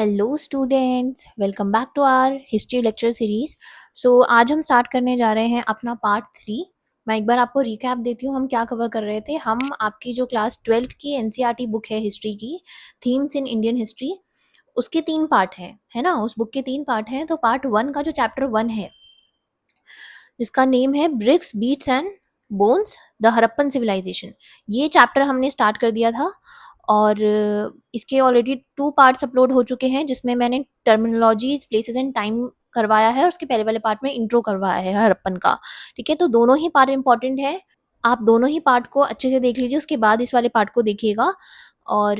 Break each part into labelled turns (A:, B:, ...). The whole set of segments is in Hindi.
A: Hello students, welcome back to our history lecture series. So आज हम स्टार्ट करने जा रहे हैं अपना पार्ट 3। मैं एक बार आपको रिकैप देती हूँ हम क्या कवर कर रहे थे। हम आपकी जो क्लास 12th की एनसीईआरटी बुक है हिस्ट्री की, थीम्स इन इंडियन हिस्ट्री, उसके 3 पार्ट है ना। उस बुक के 3 पार्ट हैं। तो पार्ट 1 का जो चैप्टर 1 है जिसका नेम है bricks beads and bones the Harappan civilisation, ये चैप्टर हमने स्टार्ट कर दिया था। और इसके ऑलरेडी 2 पार्ट्स अपलोड हो चुके हैं जिसमें मैंने टर्मिनोलॉजीज, प्लेसेस एंड टाइम करवाया है और उसके पहले वाले पार्ट में इंट्रो करवाया है हड़प्पन का। ठीक है, तो दोनों ही पार्ट इंपॉर्टेंट है। आप दोनों ही पार्ट को अच्छे से देख लीजिए, उसके बाद इस वाले पार्ट को देखिएगा। और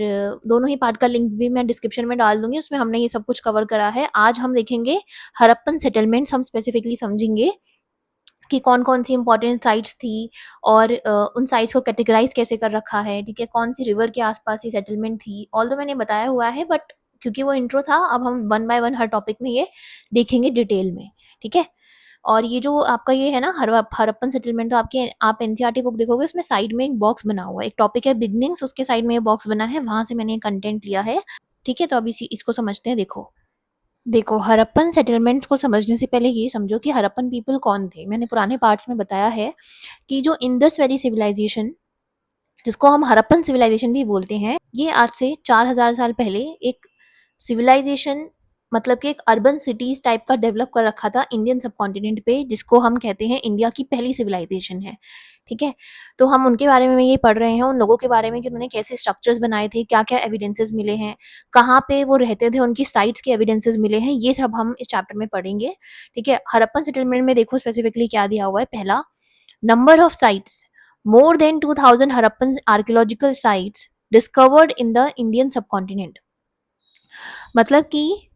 A: दोनों ही पार्ट का लिंक भी मैं डिस्क्रिप्शन में डाल दूंगी, उसमें हमने ये सब कुछ कवर करा है। आज हम देखेंगे हड़प्पन सेटलमेंट्स, हम स्पेसिफिकली समझेंगे कि कौन कौन सी इंपॉर्टेंट साइट्स थी और उन साइट्स को कैटेगराइज कैसे कर रखा है। ठीक है, कौन सी रिवर के आसपास ही सेटलमेंट थी, ऑल्दो मैंने बताया हुआ है, बट क्योंकि वो इंट्रो था, अब हम one by one her topic में ये देखेंगे डिटेल में। ठीक है, और ये जो आपका ये है ना हड़प्पन सेटलमेंट, तो आप एनसीईआरटी बुक देखोगे, उसमें साइड में एक बॉक्स बना हुआ है, एक टॉपिक है बिगनिंग्स, उसके साइड में ये बॉक्स बना है, वहां से मैंने कंटेंट लिया है। ठीक है, तो अब इसको समझते हैं। देखो, हड़प्पन सेटलमेंट्स को समझने से पहले ये समझो कि हड़प्पन पीपल कौन थे। मैंने पुराने पार्ट्स में बताया है कि जो इंडस वैली सिविलाइजेशन, जिसको हम हड़प्पन सिविलाइजेशन भी बोलते हैं, ये आज से 4000 साल पहले एक सिविलाइजेशन, मतलब कि एक अर्बन सिटीज टाइप का डेवलप कर रखा था इंडियन सब कॉन्टिनेंट पे, जिसको हम कहते हैं इंडिया की पहली सिविलाइजेशन है। ठीक है, तो हम उनके बारे में ये पढ़ रहे हैं, उन लोगों के बारे में कि उन्होंने कैसे स्ट्रक्चर्स बनाए थे, क्या क्या एविडेंसेस मिले हैं, कहाँ पे वो रहते थे, उनकी साइट्स के एविडेंसेस मिले हैं, ये सब हम इस चैप्टर में पढ़ेंगे। ठीक है, हड़प्पन सेटलमेंट में देखो स्पेसिफिकली क्या दिया हुआ है। पहला, number of sites, more than 2000 Harappan archaeological sites discovered in the Indian subcontinent। मतलब कि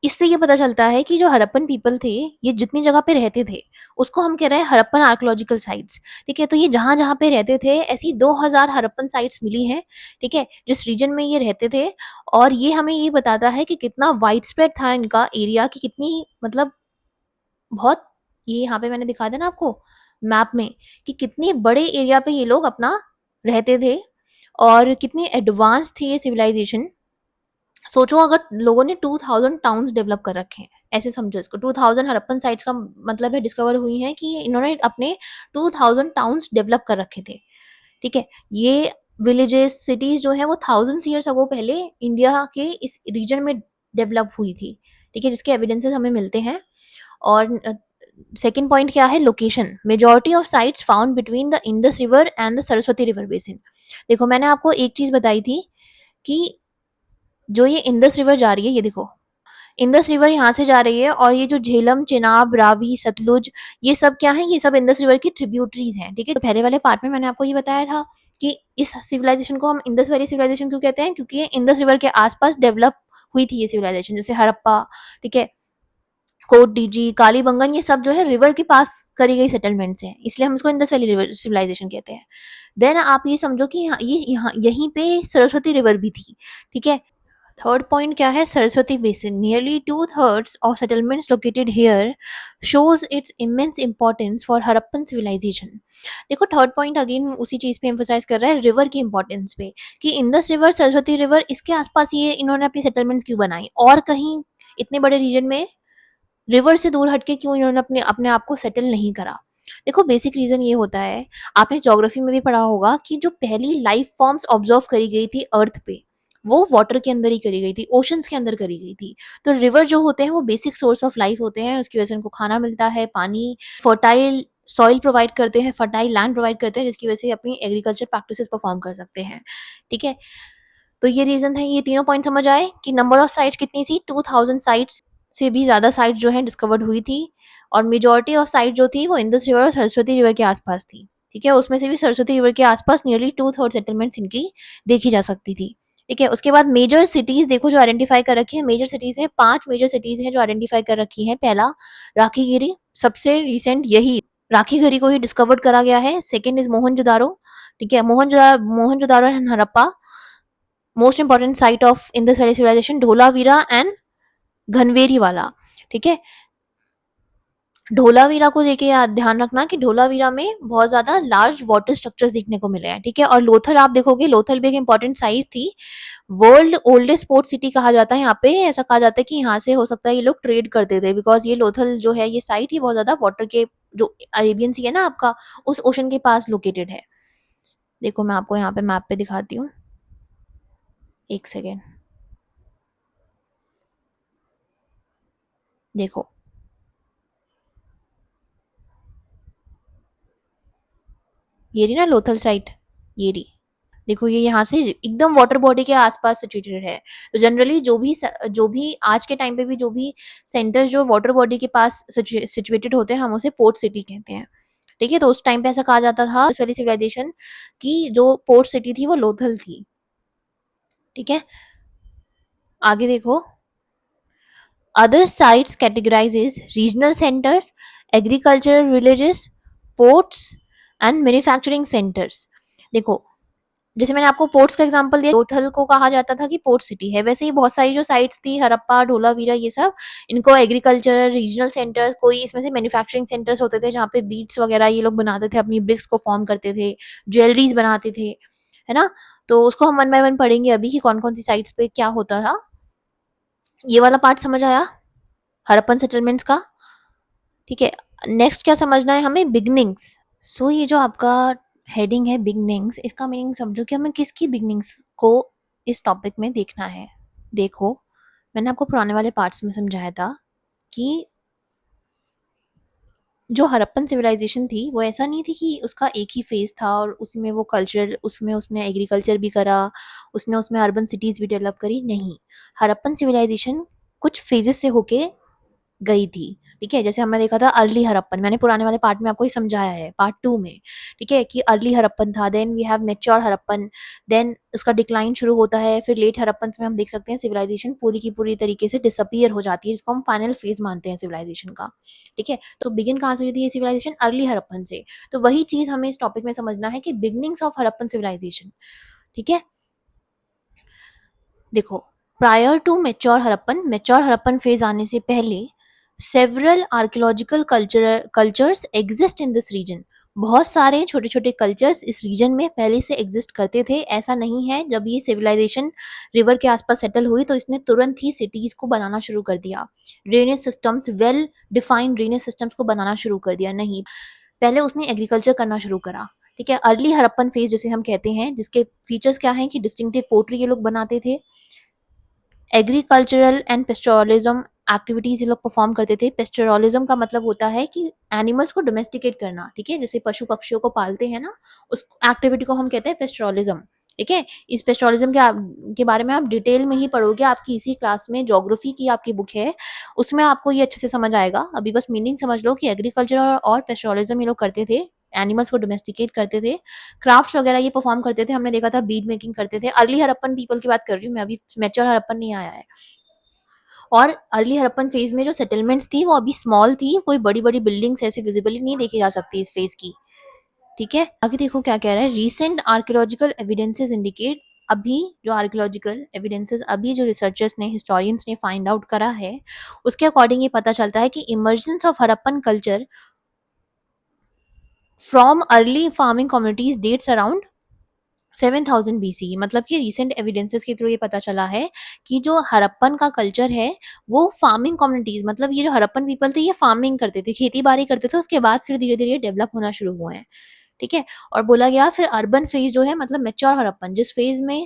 A: इससे ये पता चलता है कि जो हड़प्पन पीपल थे, ये जितनी जगह पे रहते थे उसको हम कह रहे हैं हड़प्पन आर्कियोलॉजिकल साइट्स। ठीक है, तो ये जहां जहां पे रहते थे ऐसी 2000 हड़प्पन साइट्स मिली हैं। ठीक है, जिस रीजन में ये रहते थे। और ये हमें ये बताता है कि कितना वाइड स्प्रेड था इनका एरिया, कि कितनी, मतलब बहुत, ये यहाँ पे मैंने दिखा दिया ना आपको मैप में, कि कितने बड़े एरिया पे ये लोग अपना रहते थे और कितनी एडवांस थी ये सिविलाइजेशन। सोचो, अगर लोगों ने 2000 टाउन्स डेवलप कर रखे हैं, ऐसे समझो इसको। 2000 हड़प्पन साइट्स का मतलब है डिस्कवर हुई है कि इन्होंने अपने 2000 टाउन्स डेवलप कर रखे थे। ठीक है, ये विलेजेस, सिटीज जो है वो थाउजेंड्स ईयर्स अगो पहले इंडिया के इस रीजन में डेवलप हुई थी। ठीक है, जिसके एविडेंसेस हमें मिलते हैं। और सेकेंड पॉइंट क्या है, location. Majority of sites found between the Indus river and the Saraswati river basin. देखो, मैंने आपको एक चीज बताई थी कि जो ये इंडस रिवर जा रही है, ये देखो इंडस रिवर यहाँ से जा रही है, और ये जो झेलम, चिनाब, रावी, सतलुज, ये सब क्या है, ये सब इंडस रिवर की ट्रिब्यूटरीज हैं। ठीक है, तो पहले वाले पार्ट में मैंने आपको ये बताया था कि इस सिविलाइजेशन को हम इंडस वैली सिविलाइजेशन क्यों कहते हैं, क्योंकि ये इंडस रिवर के आसपास डेवलप हुई थी ये सिविलाइजेशन, जैसे हड़प्पा, ठीक है, कोट डीजी, कालीबंगन, ये सब जो है रिवर के पास करी गई सेटलमेंट्स हैं, इसलिए हम इसको इंडस वैली रिवर सिविलाइजेशन कहते हैं। देन आप ये समझो कि यहाँ यहीं पे सरस्वती रिवर भी थी। ठीक है, थर्ड पॉइंट क्या है, Saraswati basin. Nearly 2/3 of settlements located here shows its immense importance for Harappan civilisation. देखो, थर्ड पॉइंट अगेन उसी चीज पे एम्फोसाइज कर रहा है, रिवर की इंपॉर्टेंस पे, कि इंडस रिवर, सरस्वती रिवर, इसके आसपास ये इन्होंने अपनी सेटलमेंट्स क्यों बनाई, और कहीं इतने बड़े रीजन में रिवर से दूर हटके क्यों इन्होंने अपने अपने आप को सेटल नहीं करा। देखो, बेसिक रीजन ये होता है, आपने ज्योग्राफी में भी पढ़ा होगा कि जो पहली लाइफ फॉर्म्स ऑब्जर्व करी गई थी अर्थ पे, वो वाटर के अंदर ही करी गई थी, ओशंस के अंदर करी गई थी। तो रिवर जो होते हैं वो बेसिक सोर्स ऑफ लाइफ होते हैं, उसकी वजह से उनको खाना मिलता है, पानी, फर्टाइल सॉइल प्रोवाइड करते हैं, फर्टाइल लैंड प्रोवाइड करते हैं, जिसकी वजह से अपनी एग्रीकल्चर प्रैक्टिसेस परफॉर्म कर सकते हैं। ठीक है, तो ये रीजन है। ये तीनों पॉइंट समझ आए कि नंबर ऑफ साइट्स कितनी थी, 2000 साइट्स से भी ज्यादा साइट जो है डिस्कवर्ड हुई थी, और मेजोरिटी ऑफ साइट जो थी वो इंडस रिवर और सरस्वती रिवर के आसपास थी। ठीक है, उसमें से भी सरस्वती रिवर के आसपास नियरली 2/3 सेटलमेंट्स इनकी देखी जा सकती थी। ठीक है, उसके बाद मेजर सिटीज देखो जो आइडेंटिफाई कर रखी है। मेजर सिटीज है, 5 मेजर सिटीज है जो आइडेंटिफाई कर रखी है। पहला, राखीगिरी, सबसे रिसेंट यही राखीगिरी को ही डिस्कवर्ड करा गया है। Second is Mohenjodaro. ठीक है, Mohenjodaro and Harappa, most important site of Indus valley civilisation, Dholavira and Ganweriwala. ठीक है, धोलावीरा को लेके ध्यान रखना कि धोलावीरा में बहुत ज्यादा लार्ज वाटर स्ट्रक्चर्स देखने को मिले हैं, ठीक है। और लोथल आप देखोगे, लोथल भी एक इंपॉर्टेंट साइट थी। वर्ल्ड ओल्डेस्ट पोर्ट सिटी कहा जाता है यहाँ पे। ऐसा कहा जाता है कि यहाँ से हो सकता है ये लोग ट्रेड करते थे, बिकॉज ये लोथल जो है ये साइट ही बहुत ज्यादा वाटर के, जो अरेबियन सी है ना आपका, उस ओशन के पास लोकेटेड है। देखो मैं आपको यहाँ पे मैप पे दिखाती हूँ, एक सेकेंड। देखो ये रही ना लोथल साइट, ये रही। देखो ये यहाँ से एकदम वाटर बॉडी के आसपास सिचुएटेड है। तो जनरली जो भी आज के टाइम पे भी जो भी सेंटर जो वाटर बॉडी के पास सिचुएटेड होते हैं, हम उसे पोर्ट सिटी कहते हैं, ठीक है। तो उस टाइम पे ऐसा कहा जाता था उस वाली सिविलाइजेशन की जो पोर्ट सिटी थी वो लोथल थी, ठीक है। आगे देखो, other sites categorises regional centres, agricultural villages, ports and manufacturing centres. देखो जैसे मैंने आपको पोर्ट्स का एग्जांपल दिया, लोथल को कहा जाता था कि पोर्ट सिटी है, वैसे ही बहुत सारी जो साइट्स थी हड़प्पा, धोलावीरा, ये सब इनको एग्रीकल्चर रीजनल सेंटर्स, कोई इसमें से मैन्युफैक्चरिंग सेंटर्स होते थे जहाँ पे बीड्स वगैरह ये लोग बनाते थे, अपनी ब्रिक्स को फॉर्म करते थे, ज्वेलरीज बनाते थे, है ना। तो उसको हम वन बाय वन पढ़ेंगे अभी कि कौन कौन सी साइट्स पे क्या होता था। ये वाला पार्ट समझ आया हड़प्पन सेटलमेंट्स का, ठीक है। नेक्स्ट क्या समझना है हमें, बिगनिंग्स। सो ये जो आपका हेडिंग है बिगनिंग्स, इसका मीनिंग समझो कि हमें किसकी बिगनिंग्स को इस टॉपिक में देखना है। देखो मैंने आपको पुराने वाले पार्ट्स में समझाया था कि जो हड़प्पन सिविलाइजेशन थी वो ऐसा नहीं थी कि उसका एक ही फेज था और उसमें वो कल्चर, उसमें उसने एग्रीकल्चर भी करा, उसने उसमें अर्बन सिटीज भी डेवलप करी, नहीं। हड़प्पन सिविलाइजेशन कुछ फेजेस से होके गई थी, ठीक है। जैसे हमने देखा था अर्ली हड़प्पन, मैंने पुराने वाले पार्ट में आपको ही समझाया है, पार्ट 2 में, ठीक है, कि अर्ली हड़प्पन था, then we have mature Harappan, then उसका डिक्लाइन शुरू होता है, फिर लेट हड़प्पन में हम देख सकते हैं सिविलाइजेशन पूरी की पूरी तरीके से डिसअपियर हो जाती है, जिसको हम फाइनल फेज मानते हैं सिविलाइजेशन का, ठीक है। तो बिगिन कहाँ से हुई थी ये सिविलाइजेशन, अर्ली हड़प्पन से। तो वही चीज हमें इस टॉपिक में समझना है कि बिगनिंग्स ऑफ हड़प्पन सिविलाइजेशन, ठीक है। देखो prior to mature Harappan phase आने से पहले several archaeological cultures exist in this region. बहुत सारे छोटे छोटे कल्चर्स इस रीजन में पहले से एग्जिस्ट करते थे। ऐसा नहीं है जब ये सिविलाइजेशन रिवर के आसपास सेटल हुई तो इसने तुरंत ही सिटीज को बनाना शुरू कर दिया, drainage systems, well defined drainage systems को बनाना शुरू कर दिया, नहीं। पहले उसने एग्रीकल्चर करना शुरू करा, ठीक है। अर्ली हड़प्पन फेज जिसे हम कहते हैं, जिसके फीचर्स क्या हैं कि डिस्टिंक्टिव पोट्री ये लोग बनाते थे, एग्रीकल्चरल एंड पेस्टोरलिज्म एक्टिविटीज ये लोग परफॉर्म करते थे। पेस्टोरलिज्म का मतलब होता है कि एनिमल्स को डोमेस्टिकेट करना, ठीक है, जैसे पशु पक्षियों को पालते हैं ना, उस एक्टिविटी को हम कहते हैं पेस्टोरलिज्म, ठीक है। इस पेस्टोरलिज्म के बारे में आप डिटेल में ही पढ़ोगे, आपकी इसी क्लास में ज्योग्राफी की आपकी बुक है उसमें आपको ये अच्छे से समझ आएगा। अभी बस मीनिंग समझ लो कि एग्रीकल्चर और पेस्टोरलिज्म ये लोग करते थे, एनिमल्स को डोमेस्टिकेट करते थे, क्राफ्ट्स वगैरह ये परफॉर्म करते थे, हमने देखा था बीड मेकिंग करते थे। अर्ली हड़प्पन पीपल की बात कर रही हूँ मैं, अभी मैच्योर हड़प्पन नहीं आया है। और अर्ली हड़प्पन फेज में जो सेटलमेंट्स थी वो अभी स्मॉल थी, कोई बड़ी बड़ी बिल्डिंग्स ऐसे विजिबली नहीं देखी जा सकती इस फेज की, ठीक है। आगे देखो क्या कह रहा है, रीसेंट आर्कियोलॉजिकल एविडेंसेस इंडिकेट, अभी जो आर्कियोलॉजिकल एविडेंसेस, अभी जो रिसर्चर्स ने, हिस्टोरियंस ने फाइंड आउट करा है, उसके अकॉर्डिंग ये पता चलता है कि emergence of Harappan culture from early farming communities dates around 7000 BC। मतलब कि रिसेंट एविडेंसेस के थ्रू ये पता चला है कि जो हड़प्पन का कल्चर है वो फार्मिंग कम्युनिटीज, मतलब ये जो हड़प्पन पीपल थे ये फार्मिंग करते थे, खेती बाड़ी करते थे, उसके बाद फिर धीरे धीरे डेवलप होना शुरू हुए हैं, ठीक है। और बोला गया फिर अर्बन फेज जो है, मतलब मेच्योर हड़प्पन, जिस फेज में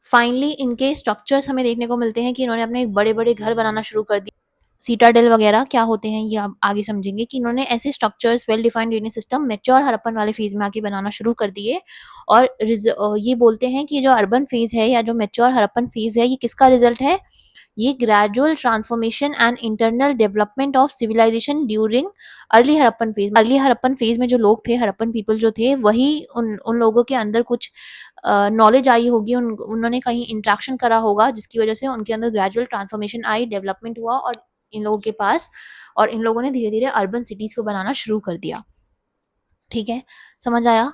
A: फाइनली इनके स्ट्रक्चर्स हमें देखने को मिलते हैं कि इन्होंने अपने बड़े बड़े घर बनाना शुरू कर दिए, सीटाडेल वगैरह क्या होते हैं ये आप आगे समझेंगे, कि इन्होंने ऐसे structures, well defined drainage system mature Harappan वाले फेज में आके बनाना शुरू कर दिए। और ये बोलते हैं कि जो अर्बन फेज है या जो मैच्योर हड़प्पन फेज है ये किसका रिजल्ट है, ये gradual transformation and internal development of civilisation during early Harappan phase. Early Harappan phase में जो लोग थे, हड़प्पन पीपल जो थे, वही उन लोगों के अंदर कुछ नॉलेज आई होगी, उन्होंने कहीं इंट्रैक्शन करा होगा जिसकी वजह से उनके अंदर ग्रेजुअल ट्रांसफॉर्मेशन आई, डेवलपमेंट हुआ और इन लोगों के पास, और इन लोगों ने धीरे धीरे अर्बन सिटीज को बनाना शुरू कर दिया, ठीक है। समझ आया।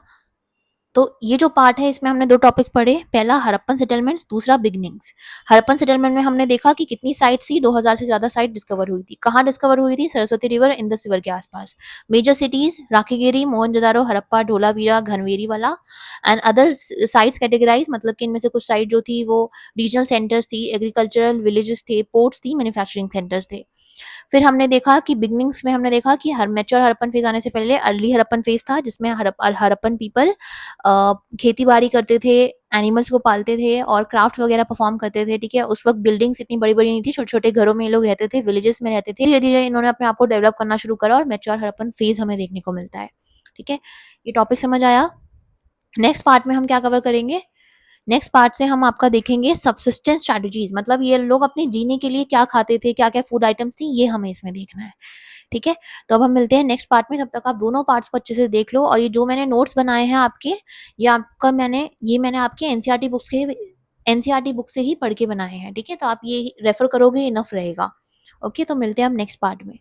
A: तो ये जो पार्ट है इसमें हमने 2 टॉपिक पढ़े, पहला हड़प्पन सेटलमेंट्स, दूसरा बिगिनिंग्स। हड़प्पन सेटलमेंट में हमने देखा कि कितनी साइट्स थी, 2000 से ज़्यादा साइट डिस्कवर हुई थी। कहाँ डिस्कवर हुई थी? सरस्वती रिवर, इंदस रिवर के आसपास। मेजर सिटीज राखीगिरी, मोहनजोदारो, हड़प्पा, ढोलावीरा, घनवेरी वाला एंड अदर साइट्स कैटेगराइज, मतलब कि इनमें से कुछ साइट जो थी वो रीजनल सेंटर्स थी, एग्रीकल्चरल विलेजेस थे, पोर्ट्स थी, मैन्युफैक्चरिंग सेंटर्स थे। फिर हमने देखा कि बिगनिंग्स में हमने देखा कि मैच्योर हड़प्पन फेज आने से पहले अर्ली हड़प्पन फेज था, जिसमें हड़प्पन पीपल खेती बाड़ी करते थे, एनिमल्स को पालते थे और क्राफ्ट वगैरह परफॉर्म करते थे। ठीक है, उस वक्त बिल्डिंग्स इतनी बड़ी बड़ी नहीं थी, छोटे छोटे घरों में ये लोग रहते थे, विलेजेस में रहते थे। धीरे धीरे इन्होंने अपने आप को डेवलप करना शुरू करा और मैच्योर हड़प्पन फेज हमें देखने को मिलता है। ठीक है, ये टॉपिक समझ आया। नेक्स्ट पार्ट में हम क्या कवर करेंगे? नेक्स्ट पार्ट से हम आपका देखेंगे सबसिस्टेंस स्ट्रैटेजीज, मतलब ये लोग अपने जीने के लिए क्या खाते थे, क्या क्या फूड आइटम्स थी, ये हमें इसमें देखना है। ठीक है, तो अब हम मिलते हैं नेक्स्ट पार्ट में। तब तक आप दोनों पार्ट्स को अच्छे से देख लो, और ये जो मैंने नोट्स बनाए हैं आपके, ये मैंने आपके एनसीईआरटी बुक से ही पढ़ के बनाए हैं। ठीक है, तो आप ये रेफर करोगे, इनफ रहेगा। ओके, तो मिलते हैं हम नेक्स्ट पार्ट में।